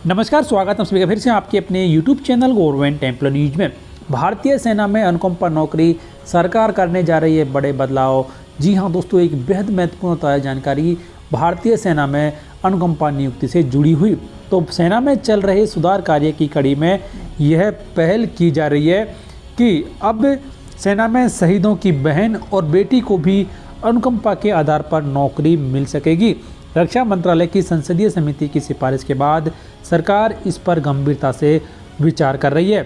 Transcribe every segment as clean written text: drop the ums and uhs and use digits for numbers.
नमस्कार, स्वागत है सभी का फिर से आपके अपने YouTube channel government employ news में। भारतीय सेना में अनुकंपा नौकरी सरकार करने जा रही है बड़े बदलाव। जी हां दोस्तों, एक बेहद महत्वपूर्ण ताज़ा जानकारी भारतीय सेना में अनुकंपा नियुक्ति से जुड़ी हुई। तो सेना में चल रहे सुधार कार्य की कड़ी में यह पहल की जा रही है कि अब सेना में शहीदों की बहन और बेटी को भी अनुकंपा के आधार पर नौकरी मिल सकेगी। रक्षा मंत्रालय की संसदीय समिति की सिफारिश के बाद सरकार इस पर गंभीरता से विचार कर रही है।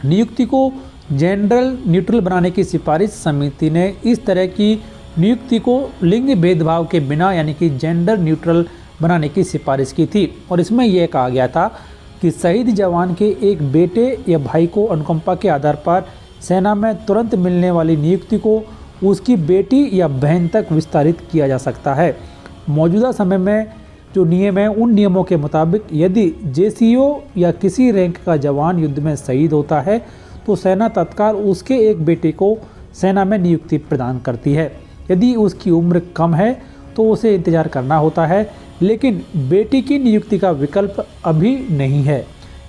नियुक्ति को जेंडर न्यूट्रल बनाने की सिफारिश समिति ने इस तरह की नियुक्ति को लिंग भेदभाव के बिना यानी कि जेंडर न्यूट्रल बनाने की सिफारिश की थी और इसमें यह कहा गया था कि शहीद जवान के एक बेटे या भाई को अनुकंपा के आधार पर सेना में तुरंत मिलने वाली नियुक्ति को उसकी बेटी या बहन तक विस्तारित किया जा सकता है। मौजूदा समय में जो नियम है उन नियमों के मुताबिक यदि जेसीओ या किसी रैंक का जवान युद्ध में शहीद होता है तो सेना तत्काल उसके एक बेटे को सेना में नियुक्ति प्रदान करती है। यदि उसकी उम्र कम है तो उसे इंतजार करना होता है, लेकिन बेटी की नियुक्ति का विकल्प अभी नहीं है।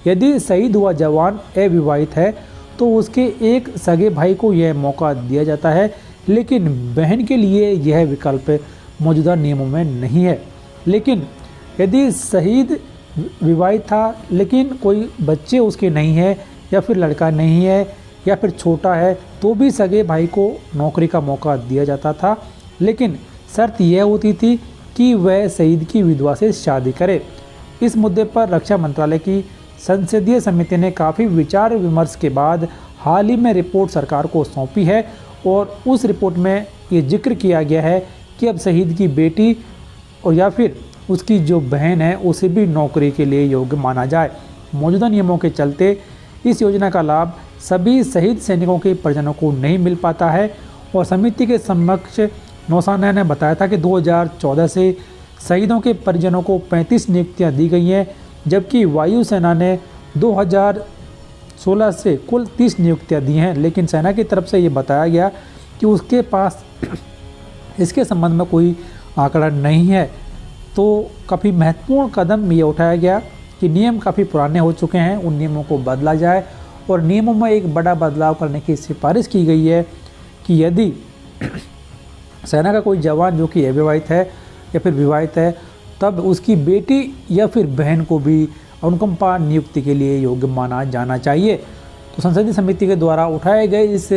यदि शहीद हुआ जवान अविवाहित है तो उसके एक सगे भाई को यह मौका दिया जाता है, लेकिन बहन के लिए यह विकल्प मौजूदा नियमों में नहीं है। लेकिन यदि शहीद विवाहित था लेकिन कोई बच्चे उसके नहीं है या फिर लड़का नहीं है या फिर छोटा है तो भी सगे भाई को नौकरी का मौका दिया जाता था, लेकिन शर्त यह होती थी कि वह शहीद की विधवा से शादी करे। इस मुद्दे पर रक्षा मंत्रालय की संसदीय समिति ने काफ़ी विचार विमर्श के बाद हाल ही में रिपोर्ट सरकार को सौंपी है और उस रिपोर्ट में ये जिक्र किया गया है कि अब शहीद की बेटी और या फिर उसकी जो बहन है उसे भी नौकरी के लिए योग्य माना जाए। मौजूदा नियमों के चलते इस योजना का लाभ सभी शहीद सैनिकों के परिजनों को नहीं मिल पाता है और समिति के समक्ष नौसेना ने बताया था कि 2014 से शहीदों के परिजनों को 35 नियुक्तियां दी गई हैं, जबकि वायुसेना ने 2016 से कुल 30 नियुक्तियां दी हैं। लेकिन सेना की तरफ से ये बताया गया कि उसके पास इसके संबंध में कोई आंकड़ा नहीं है। तो काफ़ी महत्वपूर्ण कदम ये उठाया गया कि नियम काफ़ी पुराने हो चुके हैं, उन नियमों को बदला जाए और नियमों में एक बड़ा बदलाव करने की सिफारिश की गई है कि यदि सेना का कोई जवान जो कि अविवाहित है या फिर विवाहित है तब उसकी बेटी या फिर बहन को भी अनुकंपा नियुक्ति के लिए योग्य माना जाना चाहिए। तो संसदीय समिति के द्वारा उठाए गए इस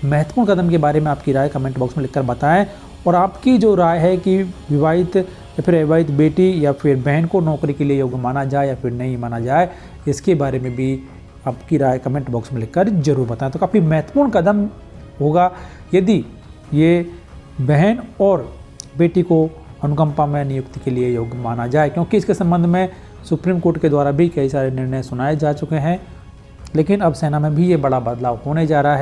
महत्वपूर्ण कदम के बारे में आपकी राय कमेंट बॉक्स में लिखकर बताएं और आपकी जो राय है कि विवाहित या फिर अविवाहित बेटी या फिर बहन को नौकरी के लिए योग्य माना जाए या फिर नहीं माना जाए, इसके बारे में भी आपकी राय कमेंट बॉक्स में लिखकर जरूर बताएं। तो काफ़ी महत्वपूर्ण कदम होगा यदि ये बहन और बेटी को अनुकंपा में नियुक्ति के लिए योग्य माना जाए, क्योंकि इसके संबंध में सुप्रीम कोर्ट के द्वारा भी कई सारे निर्णय सुनाए जा चुके हैं। लेकिन अब सेना में भी ये बड़ा बदलाव होने जा रहा है।